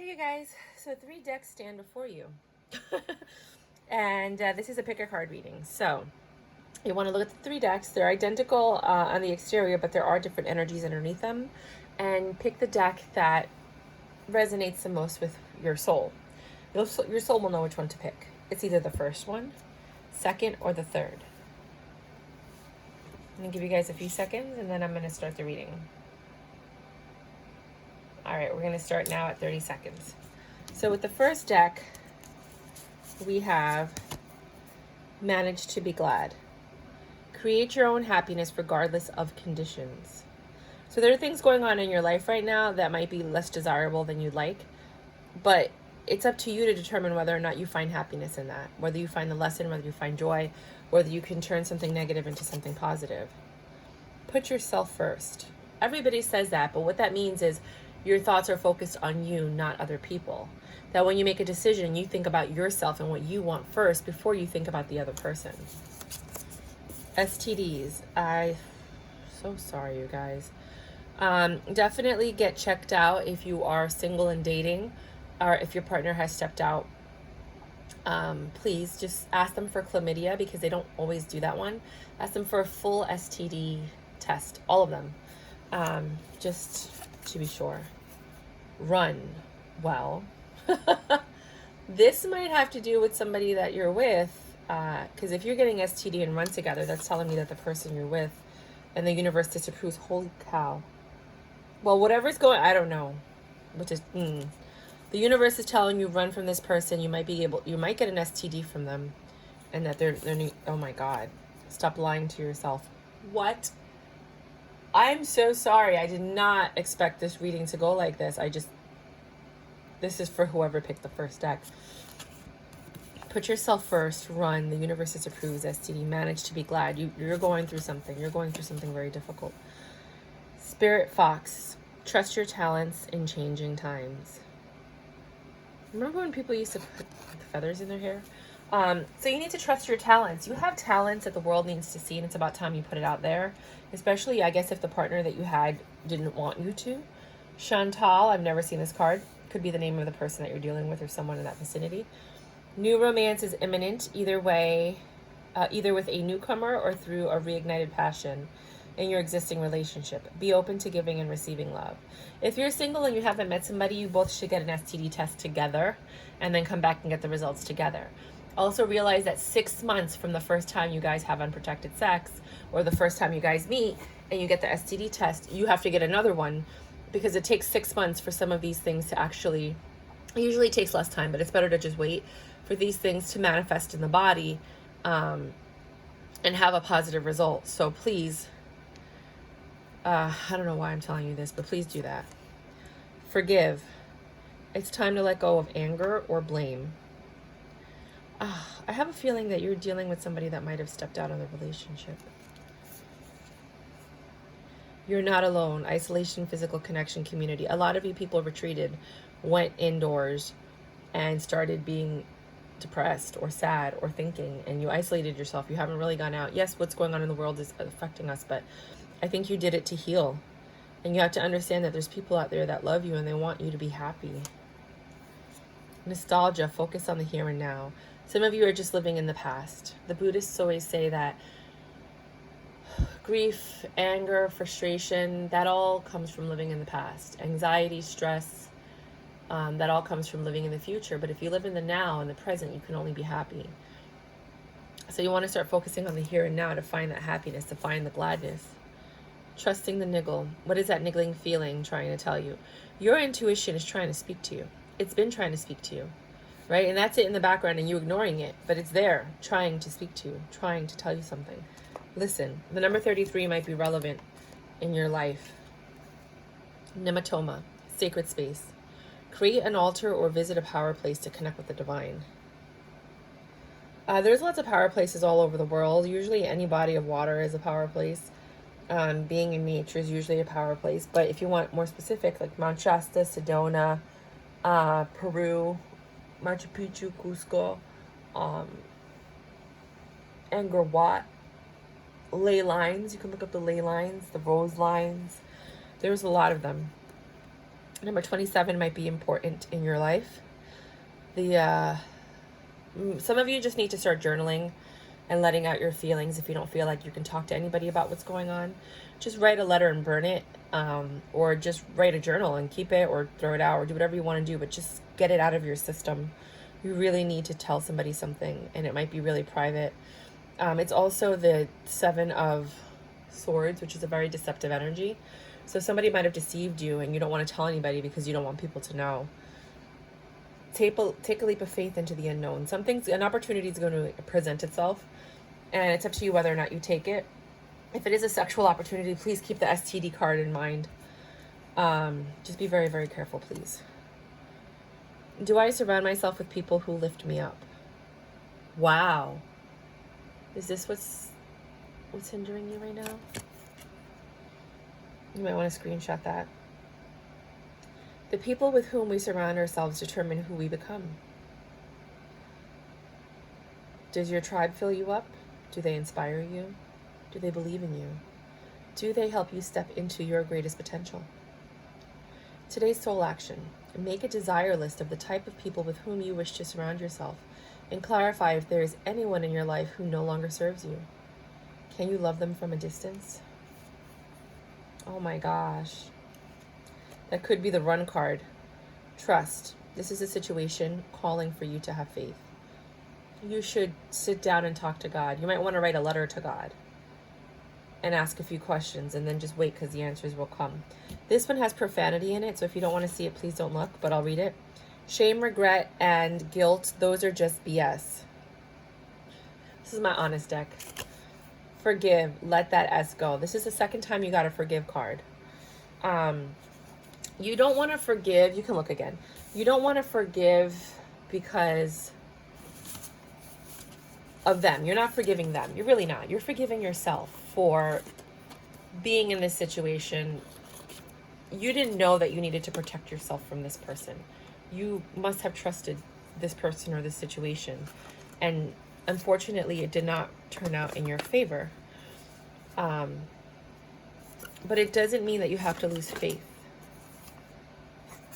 Hey you guys, so 3 decks stand before you. And this is a pick a card reading. So you want to look at the 3 decks. They're identical on the exterior, but there are different energies underneath them. And pick the deck that resonates the most with your soul. Your soul will know which one to pick. It's either the first one, second, or the third. I'm going to give you guys a few seconds, and then I'm going to start the reading. All right, we're going to start now at 30 seconds. So with the first deck, we have Manage to be Glad. Create your own happiness regardless of conditions. So there are things going on in your life right now that might be less desirable than you'd like, but it's up to you to determine whether or not you find happiness in that, whether you find the lesson, whether you find joy, whether you can turn something negative into something positive. Put yourself first. Everybody says that, but what that means is your thoughts are focused on you, not other people. That when you make a decision, you think about yourself and what you want first before you think about the other person. STDs. So sorry, you guys. Definitely get checked out if you are single and dating, or if your partner has stepped out. Please just ask them for chlamydia, because they don't always do that one. Ask them for a full STD test, all of them, just to be sure. Run well. This might have to do with somebody that you're with, because if you're getting STD and run together, that's telling me that the person you're with and the universe disapproves. Holy cow. Well, whatever's going, I don't know, which is the universe is telling you run from this person. You might get an STD from them, and that they're oh my God, stop lying to yourself. What? I'm so sorry. I did not expect this reading to go like this. This is for whoever picked the first deck. Put yourself first. Run. The universe disapproves. STD. Manage to be glad. You're going through something. You're going through something very difficult. Spirit Fox. Trust your talents in changing times. Remember when people used to put feathers in their hair? So you need to trust your talents. You have talents that the world needs to see, and it's about time you put it out there. Especially, I guess, if the partner that you had didn't want you to. Chantal, I've never seen this card. Could be the name of the person that you're dealing with or someone in that vicinity. New romance is imminent, either way, either with a newcomer or through a reignited passion in your existing relationship. Be open to giving and receiving love. If you're single and you haven't met somebody, you both should get an STD test together and then come back and get the results together. Also realize that 6 months from the first time you guys have unprotected sex, or the first time you guys meet and you get the STD test, you have to get another one, because it takes 6 months for some of these things to actually, it usually takes less time, but it's better to just wait for these things to manifest in the body, and have a positive result. So please, I don't know why I'm telling you this, but please do that. Forgive. It's time to let go of anger or blame. I have a feeling that you're dealing with somebody that might have stepped out of the relationship. You're not alone. Isolation, physical connection, community. A lot of you people retreated, went indoors, and started being depressed or sad or thinking, and you isolated yourself. You haven't really gone out. Yes, what's going on in the world is affecting us, but I think you did it to heal. And you have to understand that there's people out there that love you and they want you to be happy. Nostalgia. Focus on the here and now. Some of you are just living in the past. The Buddhists always say that grief, anger, frustration, that all comes from living in the past. Anxiety, stress, that all comes from living in the future. But if you live in the now and the present, you can only be happy. So you want to start focusing on the here and now to find that happiness, to find the gladness. Trusting the niggle. What is that niggling feeling trying to tell you? Your intuition is trying to speak to you. It's been trying to speak to you, right? And that's it in the background and you ignoring it, but it's there trying to speak to you, trying to tell you something. Listen, the number 33 might be relevant in your life. Nematoma, sacred space. Create an altar or visit a power place to connect with the divine. There's lots of power places all over the world. Usually any body of water is a power place. Being in nature is usually a power place. But if you want more specific, like Mount Shasta, Sedona, Peru, Machu Picchu, Cusco, Angkor Wat, ley lines. You can look up the ley lines, the rose lines. There's a lot of them. Number 27 might be important in your life. The some of you just need to start journaling and letting out your feelings. If you don't feel like you can talk to anybody about what's going on, just write a letter and burn it, or just write a journal and keep it, or throw it out, or do whatever you want to do, but just get it out of your system. You really need to tell somebody something, and it might be really private. It's also the 7 of Swords, which is a very deceptive energy. So somebody might have deceived you and you don't want to tell anybody because you don't want people to know. Take a leap of faith into the unknown. An opportunity is going to present itself, and it's up to you whether or not you take it. If it is a sexual opportunity, please keep the STD card in mind. Just be very, very careful, please. Do I surround myself with people who lift me up? Wow. Is this what's hindering you right now? You might want to screenshot that. The people with whom we surround ourselves determine who we become. Does your tribe fill you up? Do they inspire you? Do they believe in you? Do they help you step into your greatest potential? Today's soul action. Make a desire list of the type of people with whom you wish to surround yourself, and clarify if there is anyone in your life who no longer serves you. Can you love them from a distance? Oh my gosh. That could be the Run card. Trust. This is a situation calling for you to have faith. You should sit down and talk to God. You might want to write a letter to God and ask a few questions, and then just wait, because the answers will come. This one has profanity in it, so if you don't want to see it, please don't look, but I'll read it. Shame, regret, and guilt, those are just BS. This is my honest deck. Forgive, let that S go. This is the second time you got a forgive card. You don't want to forgive. You can look again. You don't want to forgive because of them. You're not forgiving them. You're really not. You're forgiving yourself for being in this situation. You didn't know that you needed to protect yourself from this person. You must have trusted this person or this situation. And unfortunately, it did not turn out in your favor. But it doesn't mean that you have to lose faith.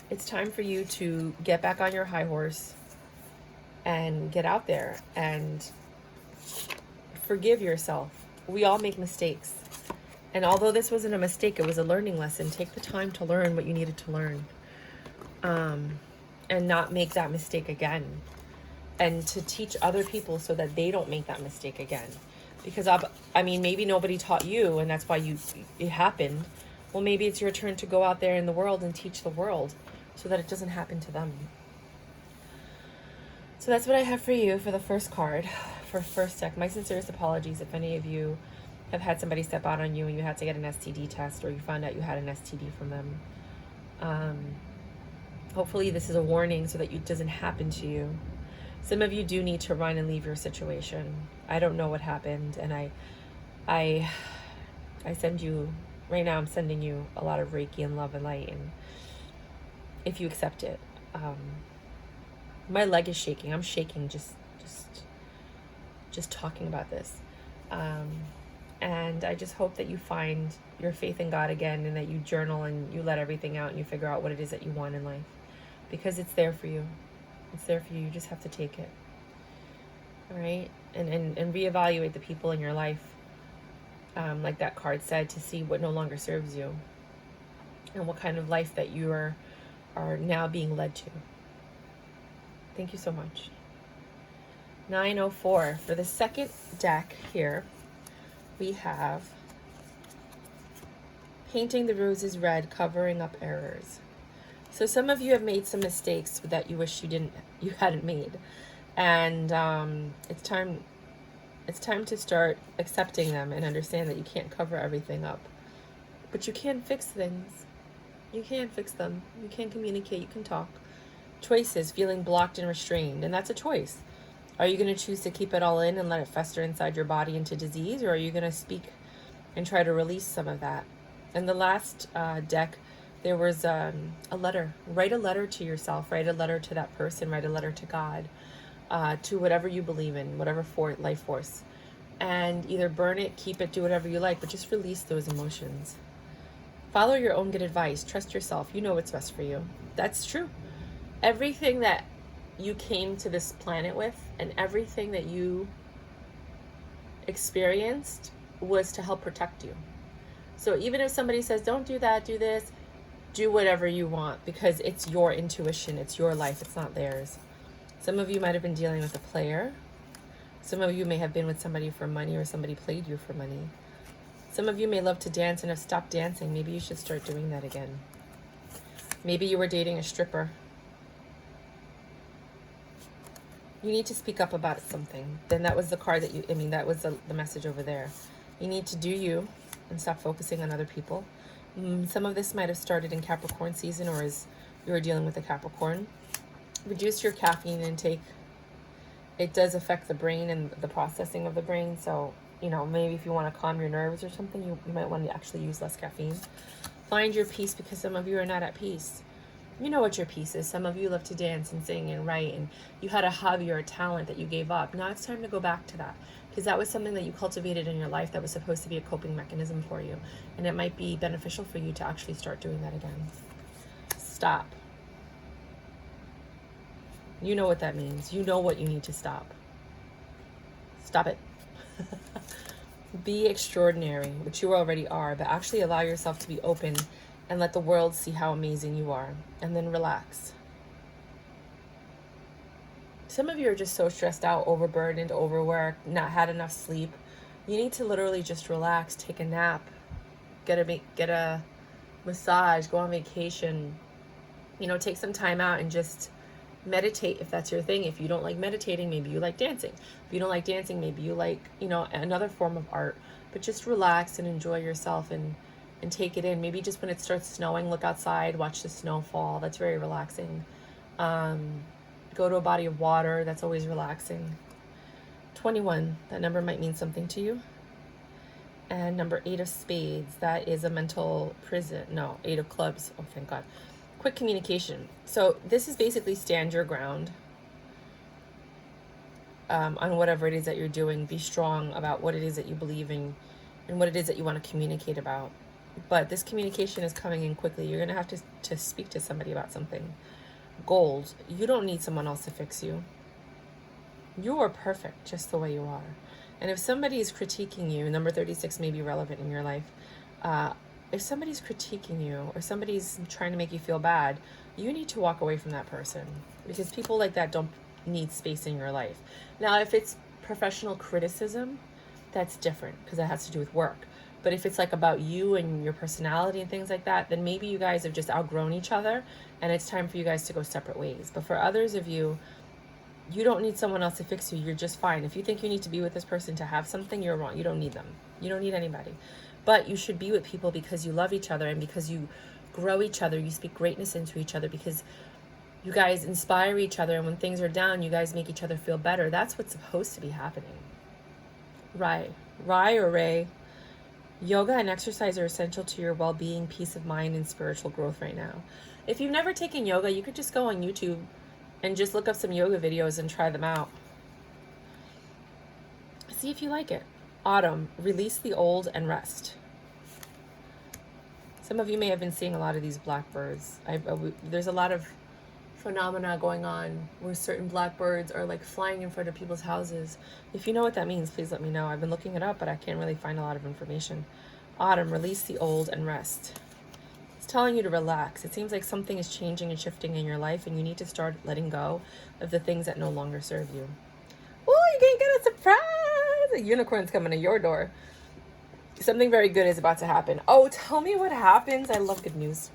It's time for you to get back on your high horse and get out there and forgive yourself. We all make mistakes. And although this wasn't a mistake, it was a learning lesson. Take the time to learn what you needed to learn. And not make that mistake again. And to teach other people so that they don't make that mistake again. Because, I mean, maybe nobody taught you, and that's why it happened. Well, maybe it's your turn to go out there in the world and teach the world so that it doesn't happen to them. So that's what I have for you for the first card, for first deck. My sincerest apologies if any of you have had somebody step out on you and you had to get an STD test, or you found out you had an STD from them. Hopefully this is a warning so that it doesn't happen to you. Some of you do need to run and leave your situation. I don't know what happened, and I send you, right now I'm sending you a lot of Reiki and love and light, and if you accept it. My leg is shaking. I'm shaking just talking about this. And I just hope that you find your faith in God again, and that you journal and you let everything out and you figure out what it is that you want in life, because it's there for you. It's there for you. You just have to take it. All right? And reevaluate the people in your life, like that card said, to see what no longer serves you and what kind of life that you are now being led to. Thank you so much. 904. For the second deck here, we have Painting the Roses Red, Covering Up Errors. So some of you have made some mistakes that you wish you hadn't made. And it's time to start accepting them and understand that you can't cover everything up. But you can fix things. You can fix them. You can communicate. You can talk. Choices, feeling blocked and restrained. And that's a choice. Are you going to choose to keep it all in and let it fester inside your body into disease? Or are you going to speak and try to release some of that? In the last deck, there was a letter. Write a letter to yourself. Write a letter to that person. Write a letter to God. To whatever you believe in, whatever life force. And either burn it, keep it, do whatever you like, but just release those emotions. Follow your own good advice. Trust yourself. You know what's best for you. That's true. Everything that you came to this planet with and everything that you experienced was to help protect you. So even if somebody says, don't do that, do this, do whatever you want, because it's your intuition, it's your life, it's not theirs. Some of you might have been dealing with a player. Some of you may have been with somebody for money, or somebody played you for money. Some of you may love to dance and have stopped dancing. Maybe you should start doing that again. Maybe you were dating a stripper. You need to speak up about something. Then that was the card that that was the message over there. You need to do you and stop focusing on other people. Some of this might have started in Capricorn season, or as you were dealing with a Capricorn. Reduce your caffeine intake. It does affect the brain and the processing of the brain. So, maybe if you want to calm your nerves or something, you might want to actually use less caffeine. Find your peace, because some of you are not at peace. You know what your peace is. Some of you love to dance and sing and write, and you had a hobby or a talent that you gave up. Now it's time to go back to that, because that was something that you cultivated in your life that was supposed to be a coping mechanism for you. And it might be beneficial for you to actually start doing that again. Stop. You know what that means. You know what you need to stop. Stop it. Be extraordinary, which you already are, but actually allow yourself to be open and let the world see how amazing you are. And then relax. Some of you are just so stressed out, overburdened, overworked, not had enough sleep. You need to literally just relax, take a nap, get a massage, go on vacation. Take some time out and just meditate if that's your thing. If you don't like meditating, maybe you like dancing. If you don't like dancing, maybe you like, another form of art. But just relax and enjoy yourself and take it in. Maybe just when it starts snowing, look outside, watch the snow fall. That's very relaxing. Go to a body of water. That's always relaxing. 21, that number might mean something to you. And number 8 of spades, that is a mental prison. No, 8 of clubs. Oh, thank God. Quick communication. So this is basically stand your ground on whatever it is that you're doing. Be strong about what it is that you believe in and what it is that you want to communicate about. But this communication is coming in quickly. You're going to have to speak to somebody about something. Gold. You don't need someone else to fix you. You are perfect just the way you are. And if somebody is critiquing you, number 36 may be relevant in your life. If somebody's critiquing you or somebody's trying to make you feel bad, you need to walk away from that person, because people like that don't need space in your life. Now, if it's professional criticism, that's different, because that has to do with work. But if it's like about you and your personality and things like that, then maybe you guys have just outgrown each other and it's time for you guys to go separate ways. But for others of you, you don't need someone else to fix you. You're just fine. If you think you need to be with this person to have something, you're wrong. You don't need them. You don't need anybody. But you should be with people because you love each other and because you grow each other. You speak greatness into each other because you guys inspire each other. And when things are down, you guys make each other feel better. That's what's supposed to be happening. Ray. Yoga and exercise are essential to your well-being, peace of mind, and spiritual growth right now. If you've never taken yoga, you could just go on YouTube and just look up some yoga videos and try them out. See if you like it. Autumn, release the old and rest. Some of you may have been seeing a lot of these blackbirds. There's a lot of phenomena going on where certain blackbirds are like flying in front of people's houses. If you know what that means, please let me know. I've been looking it up, but I can't really find a lot of information. Autumn, release the old and rest. It's telling you to relax. It seems like something is changing and shifting in your life, and you need to start letting go of the things that no longer serve you. Oh, you're gonna get a surprise! A unicorn's coming to your door. Something very good is about to happen. Oh, tell me what happens. I love good news.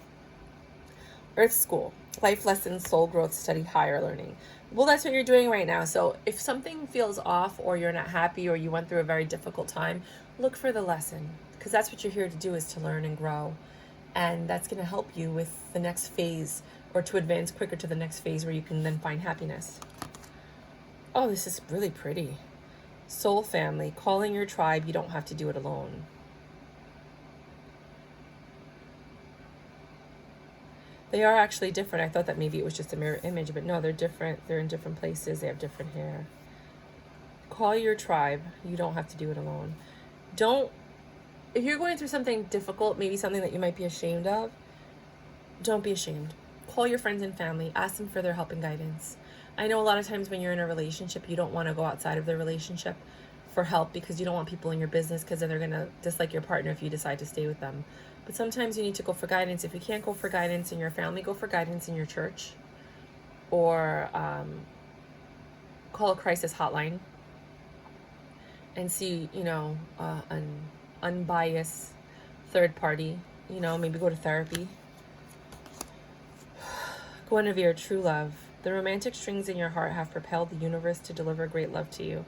Earth School, life lessons, soul growth, study, higher learning. Well, that's what you're doing right now. So if something feels off or you're not happy or you went through a very difficult time, look for the lesson, because that's what you're here to do, is to learn and grow. And that's going to help you with the next phase, or to advance quicker to the next phase where you can then find happiness. Oh, this is really pretty. Soul family, calling your tribe. You don't have to do it alone. They are actually different. I thought that maybe it was just a mirror image, but no, they're different. They're in different places. They have different hair. Call your tribe. You don't have to do it alone. Don't if you're going through something difficult, maybe something that you might be ashamed of, don't be ashamed. Call your friends and family. Ask them for their help and guidance. I know a lot of times when you're in a relationship, you don't want to go outside of the relationship for help because you don't want people in your business because then they're going to dislike your partner if you decide to stay with them. But sometimes you need to go for guidance. If you can't go for guidance in your family, go for guidance in your church, or call a crisis hotline and see, an unbiased third party, maybe go to therapy. Guinevere, true love. The romantic strings in your heart have propelled the universe to deliver great love to you.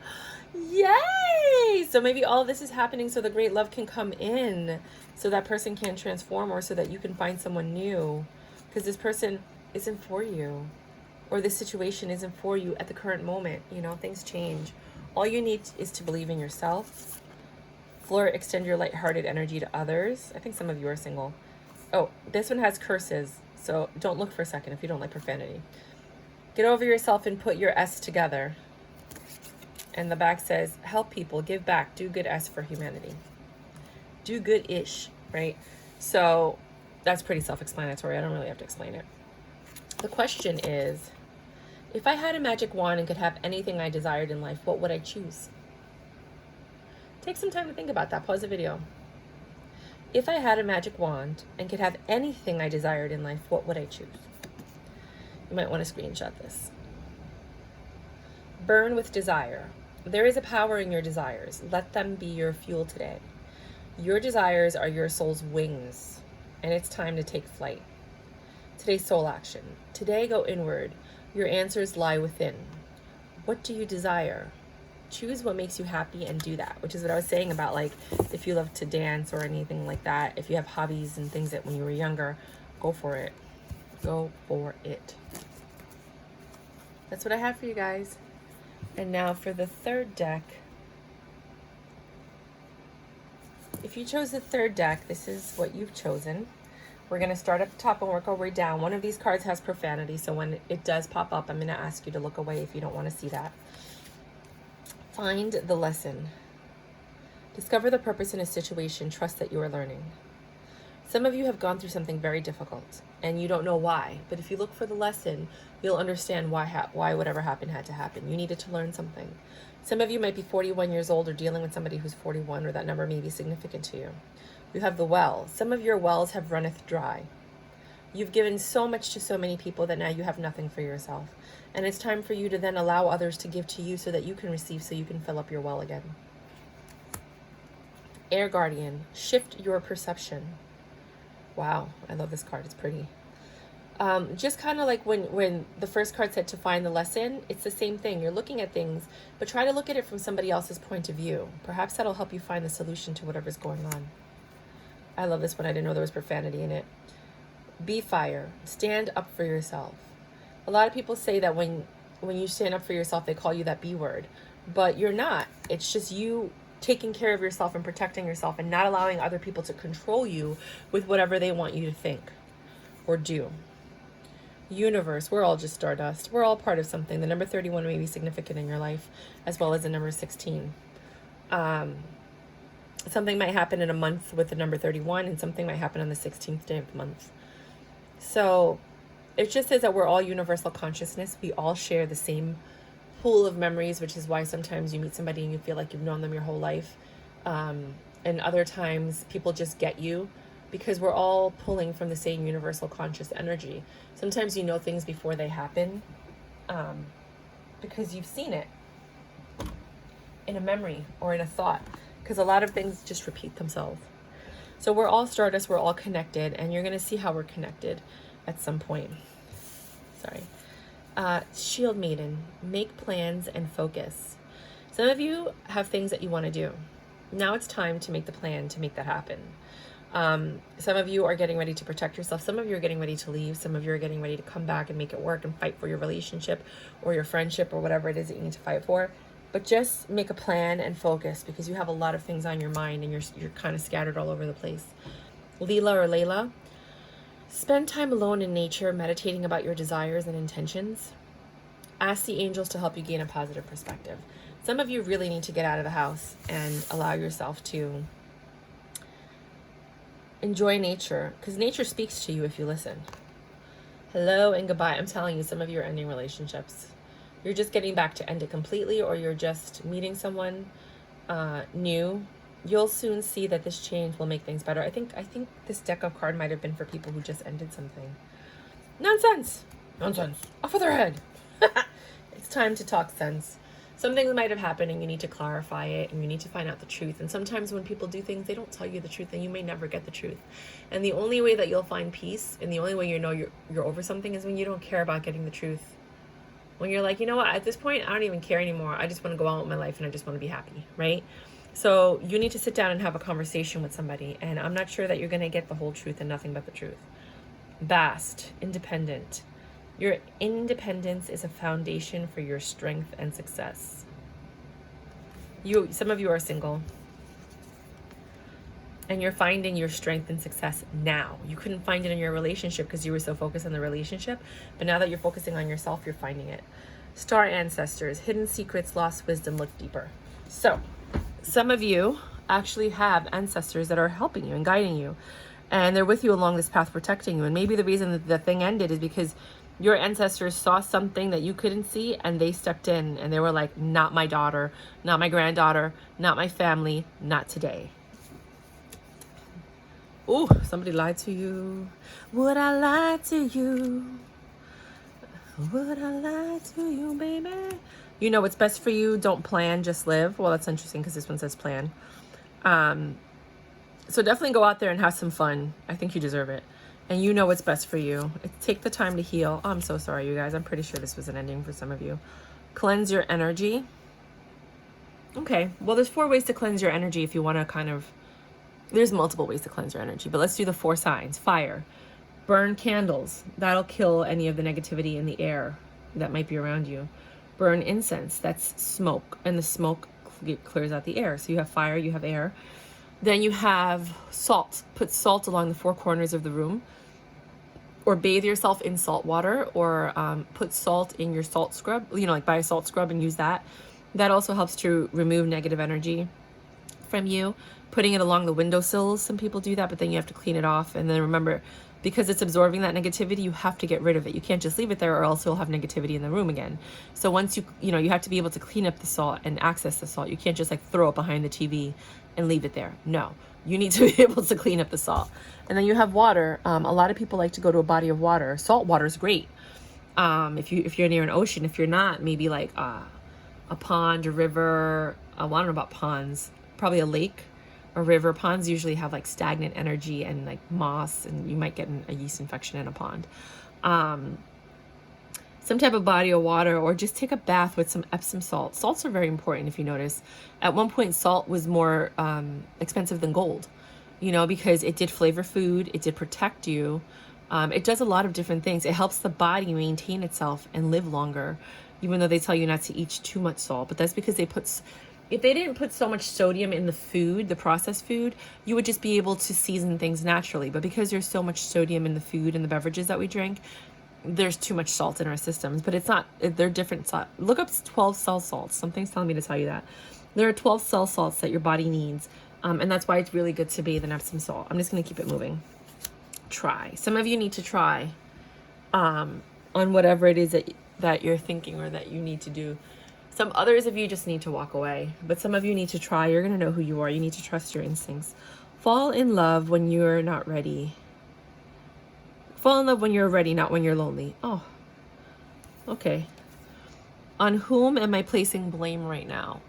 Yay! So maybe all this is happening so the great love can come in, so that person can transform, or so that you can find someone new, because this person isn't for you, or this situation isn't for you at the current moment. Things change. All you need is to believe in yourself. Flirt, extend your lighthearted energy to others. I think some of you are single. Oh, this one has curses, so don't look for a second if you don't like profanity. Get over yourself and put your S together. And the back says, help people, give back, do good S for humanity. Do good-ish, right? So that's pretty self-explanatory. I don't really have to explain it. The question is, if I had a magic wand and could have anything I desired in life, what would I choose? Take some time to think about that. Pause the video. If I had a magic wand and could have anything I desired in life, what would I choose? You might want to screenshot this. Burn with desire. There is a power in your desires. Let them be your fuel today. Your desires are your soul's wings, and it's time to take flight. Today's soul action. Today, go inward. Your answers lie within. What do you desire? Choose what makes you happy and do that, which is what I was saying about, like, if you love to dance or anything like that, if you have hobbies and things that when you were younger, go for it. Go for it. That's what I have for you guys. And now for the third deck. If you chose the third deck, this is what you've chosen. We're going to start at the top and work our way down. One of these cards has profanity, so when it does pop up, I'm going to ask you to look away if you don't want to see that. Find the lesson. Discover the purpose in a situation. Trust that you are learning. Some of you have gone through something very difficult, and you don't know why. But if you look for the lesson, you'll understand why whatever happened had to happen. You needed to learn something. Some of you might be 41 years old or dealing with somebody who's 41, or that number may be significant to you. You have the well. Some of your wells have runneth dry. You've given so much to so many people that now you have nothing for yourself. And it's time for you to then allow others to give to you so that you can receive, so you can fill up your well again. Air Guardian, shift your perception. Wow, I love this card. It's pretty. Just kind of like when the first card said to find the lesson, it's the same thing. You're looking at things, but try to look at it from somebody else's point of view. Perhaps that'll help you find the solution to whatever's going on. I love this one. I didn't know there was profanity in it. Be fire. Stand up for yourself. A lot of people say that when you stand up for yourself, they call you that B word, but you're not. It's just you taking care of yourself and protecting yourself and not allowing other people to control you with whatever they want you to think or do. Universe, we're all just stardust. We're all part of something. The number 31 may be significant in your life, as well as the number 16. Something might happen in a month with the number 31, and something might happen on the 16th day of the month. So it just says that we're all universal consciousness. We all share the same pool of memories, which is why sometimes you meet somebody and you feel like you've known them your whole life. And other times people just get you because we're all pulling from the same universal conscious energy. Sometimes you know things before they happen because you've seen it in a memory or in a thought, because a lot of things just repeat themselves. So we're all stardust, we're all connected, and you're going to see how we're connected at some point. Sorry. Shield Maiden, make plans and focus. Some of you have things that you want to do. Now it's time to make the plan to make that happen. Some of you are getting ready to protect yourself. Some of you are getting ready to leave. Some of you are getting ready to come back and make it work and fight for your relationship or your friendship or whatever it is that you need to fight for. But just make a plan and focus, because you have a lot of things on your mind and you're kind of scattered all over the place. Leela or Layla, spend time alone in nature, meditating about your desires and intentions. Ask the angels to help you gain a positive perspective. Some of you really need to get out of the house and allow yourself to Enjoy nature, because nature speaks to you if you listen. Hello and goodbye. I'm telling you, some of you are ending relationships. You're just getting back to end it completely, or you're just meeting someone new. You'll soon see that this change will make things better. I think this deck of card might have been for people who just ended something. Nonsense. Off with their head. It's time to talk sense. Something might have happened and you need to clarify it, and you need to find out the truth. And sometimes when people do things, they don't tell you the truth, and you may never get the truth. And the only way that you'll find peace, and the only way you know you're over something, is when you don't care about getting the truth. When you're like, you know what, at this point, I don't even care anymore. I just want to go on with my life and I just want to be happy, right? So you need to sit down and have a conversation with somebody. And I'm not sure that you're going to get the whole truth and nothing but the truth. Vast, independent. Your independence is a foundation for your strength and success. Some of you are single, and you're finding your strength and success now. You couldn't find it in your relationship because you were so focused on the relationship, but now that you're focusing on yourself, you're finding it. Star ancestors, hidden secrets, lost wisdom, look deeper. So some of you actually have ancestors that are helping you and guiding you, and they're with you along this path, protecting you. And maybe the reason that the thing ended is because your ancestors saw something that you couldn't see, and they stepped in and they were like, not my daughter, not my granddaughter, not my family, not today. Ooh, somebody lied to you. Would I lie to you? Would I lie to you, baby? You know what's best for you. Don't plan, just live. Well, that's interesting because this one says plan. So definitely go out there and have some fun. I think you deserve it. And you know what's best for you. Take the time to heal. Oh, I'm so sorry, you guys. I'm pretty sure this was an ending for some of you. Cleanse your energy. Okay, well, there's 4 ways to cleanse your energy if you want to kind of... There's multiple ways to cleanse your energy, but let's do the 4 signs. Fire. Burn candles. That'll kill any of the negativity in the air that might be around you. Burn incense. That's smoke, and the smoke clears out the air. So you have fire, you have air. Then you have salt. Put salt along the 4 corners of the room, or bathe yourself in salt water, or put salt in your salt scrub, like buy a salt scrub and use that. That also helps to remove negative energy from you. Putting it along the windowsills, some people do that, but then you have to clean it off. And then remember, because it's absorbing that negativity, you have to get rid of it. You can't just leave it there, or else you'll have negativity in the room again. So once you have to be able to clean up the salt and access the salt. You can't just throw it behind the TV and leave it there. No, you need to be able to clean up the salt. And then you have water. A lot of people like to go to a body of water. Salt water is great. If you're near an ocean. If you're not, maybe like a pond, a river. I don't know about ponds. Probably a lake. A river. Ponds usually have stagnant energy and moss, and you might get a yeast infection in a pond. Some type of body of water, or just take a bath with some Epsom salt. Salts are very important, if you notice. At one point, salt was more expensive than gold, because it did flavor food, it did protect you. It does a lot of different things. It helps the body maintain itself and live longer, even though they tell you not to eat too much salt. But that's because if they didn't put so much sodium in the food, the processed food, you would just be able to season things naturally. But because there's so much sodium in the food and the beverages that we drink, there's too much salt in our systems. But it's not, they're different salt. Look up 12 cell salts. Something's telling me to tell you that. There are 12 cell salts that your body needs. And that's why it's really good to bathe in Epsom salt. I'm just going to keep it moving. Try. Some of you need to try on whatever it is that you're thinking or that you need to do. Some others of you just need to walk away, but some of you need to try. You're going to know who you are. You need to trust your instincts. Fall in love when you're not ready. Fall in love when you're ready, not when you're lonely. Oh, okay. On whom am I placing blame right now?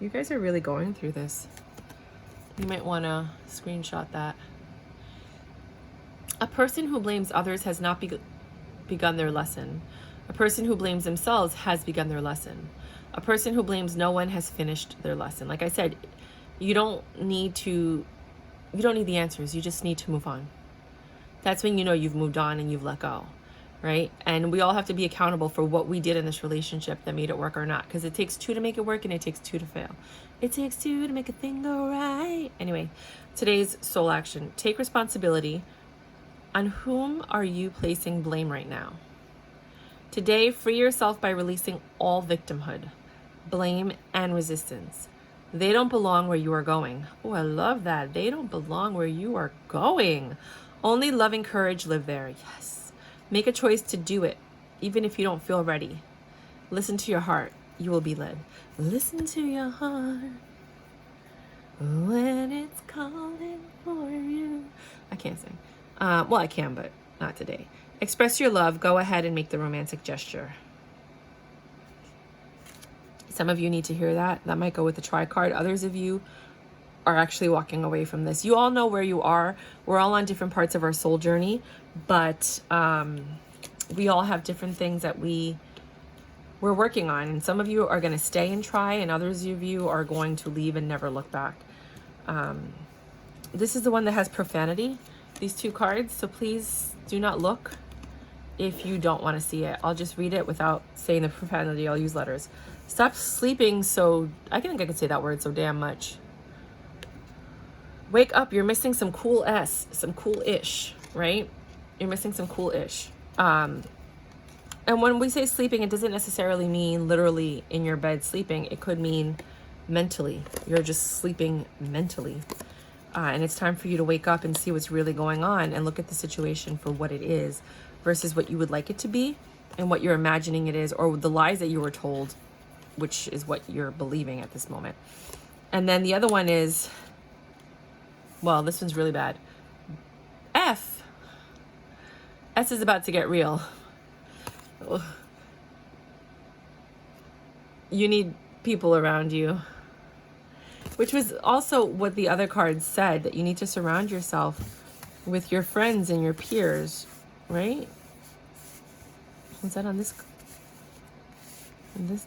You guys are really going through this. You might want to screenshot that. A person who blames others has not begun their lesson. A person who blames themselves has begun their lesson. A person who blames no one has finished their lesson. Like I said, you don't need the answers. You just need to move on. That's when you know you've moved on and you've let go, right? And we all have to be accountable for what we did in this relationship that made it work or not, because it takes 2 to make it work and it takes 2 to fail. It takes 2 to make a thing go right. Anyway, today's soul action. Take responsibility. On whom are you placing blame right now? Today, free yourself by releasing all victimhood, blame, and resistance. They don't belong where you are going. Oh, I love that. They don't belong where you are going. Only loving courage live there. Yes. Make a choice to do it, even if you don't feel ready. Listen to your heart. You will be led. Listen to your heart when it's calling for you. I can't sing. Well, I can, but not today. Express your love. Go ahead and make the romantic gesture. Some of you need to hear that. That might go with the try card. Others of you are actually walking away from this. You all know where you are. We're all on different parts of our soul journey, but we all have different things that we're working on. And some of you are going to stay and try, and others of you are going to leave and never look back. This is the one that has profanity, these two cards. So please do not look if you don't want to see it. I'll just read it without saying the profanity. I'll use letters. Stop sleeping so... I think I can say that word so damn much. Wake up. You're missing some some cool-ish, right? You're missing some cool-ish. And when we say sleeping, it doesn't necessarily mean literally in your bed sleeping. It could mean mentally. You're just sleeping mentally. And it's time for you to wake up and see what's really going on and look at the situation for what it is versus what you would like it to be and what you're imagining it is, or the lies that you were told, which is what you're believing at this moment. And then the other one is, well, this one's really bad. S is about to get real. You need people around you, which was also what the other cards said, that you need to surround yourself with your friends and your peers, right? Was that on this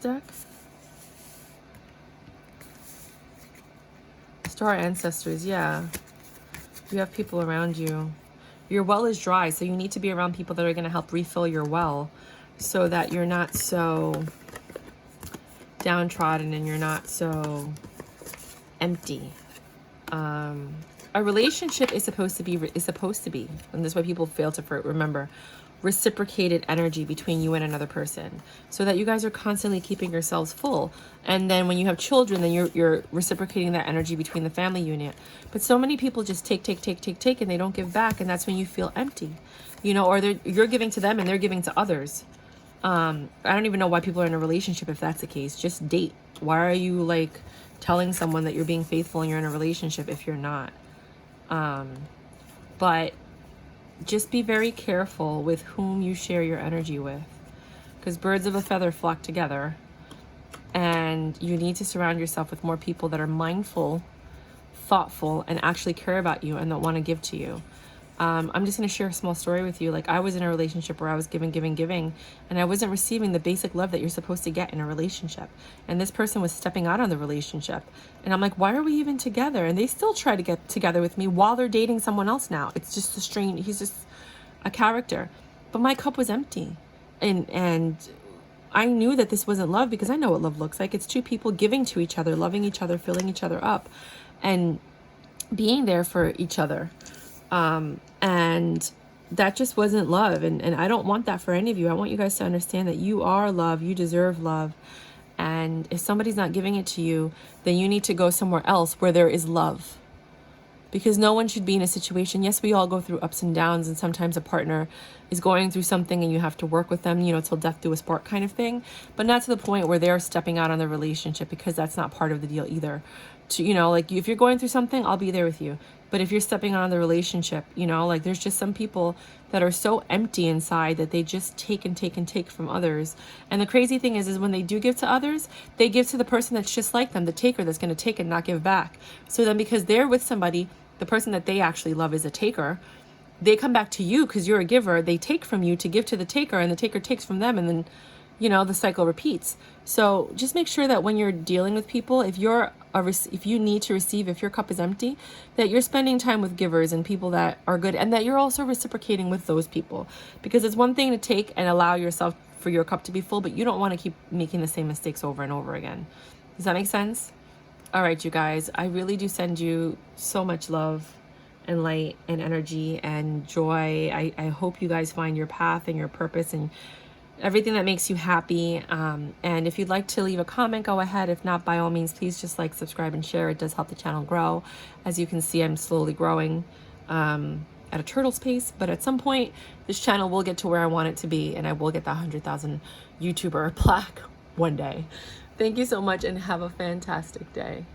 deck? Star ancestors, yeah. You have people around you. Your well is dry, so you need to be around people that are going to help refill your well so that you're not so downtrodden and you're not so empty. A relationship is supposed to be, and this is why people fail to remember, reciprocated energy between you and another person, so that you guys are constantly keeping yourselves full. And then when you have children, then you're reciprocating that energy between the family unit. But so many people just take, and they don't give back, and that's when you feel empty, you know, or you're giving to them and they're giving to others. I don't even know why people are in a relationship if that's the case. Just date. Why are you like telling someone that you're being faithful and you're in a relationship if you're not? But just be very careful with whom you share your energy with, because birds of a feather flock together, and you need to surround yourself with more people that are mindful, thoughtful, and actually care about you and that want to give to you. I'm just going to share a small story with you. Like, I was in a relationship where I was giving, and I wasn't receiving the basic love that you're supposed to get in a relationship. And this person was stepping out on the relationship. And I'm like, why are we even together? And they still try to get together with me while they're dating someone else now. It's just a strange, he's just a character. But my cup was empty. And I knew that this wasn't love, because I know what love looks like. It's two people giving to each other, loving each other, filling each other up, and being there for each other. And that just wasn't love. And I don't want that for any of you. I want you guys to understand that you are love. You deserve love. And if somebody's not giving it to you, then you need to go somewhere else where there is love. Because no one should be in a situation. Yes, we all go through ups and downs, and sometimes a partner is going through something and you have to work with them, you know, till death do us part kind of thing. But not to the point where they're stepping out on the relationship, because that's not part of the deal either. To, you know, like, if you're going through something, I'll be there with you. But if you're stepping on the relationship, you know, like, there's just some people that are so empty inside that they just take from others. And the crazy thing is when they do give to others, they give to the person that's just like them, the taker, that's going to take and not give back. So then, because they're with somebody, the person that they actually love is a taker, they come back to you because you're a giver. They take from you to give to the taker, and the taker takes from them, and then, you know, the cycle repeats. So just make sure that when you're dealing with people, if you need to receive, if your cup is empty, that you're spending time with givers and people that are good, and that you're also reciprocating with those people. Because it's one thing to take and allow yourself for your cup to be full, but you don't want to keep making the same mistakes over and over again. Does that make sense? All right, you guys, I really do send you so much love and light and energy and joy. I hope you guys find your path and your purpose, and everything that makes you happy. And if you'd like to leave a comment, go ahead. If not, by all means, please just like, subscribe, and share. It does help the channel grow. As you can see, I'm slowly growing at a turtle's pace, but at some point this channel will get to where I want it to be, and I will get that 100,000 YouTuber plaque one day. Thank you so much, and have a fantastic day.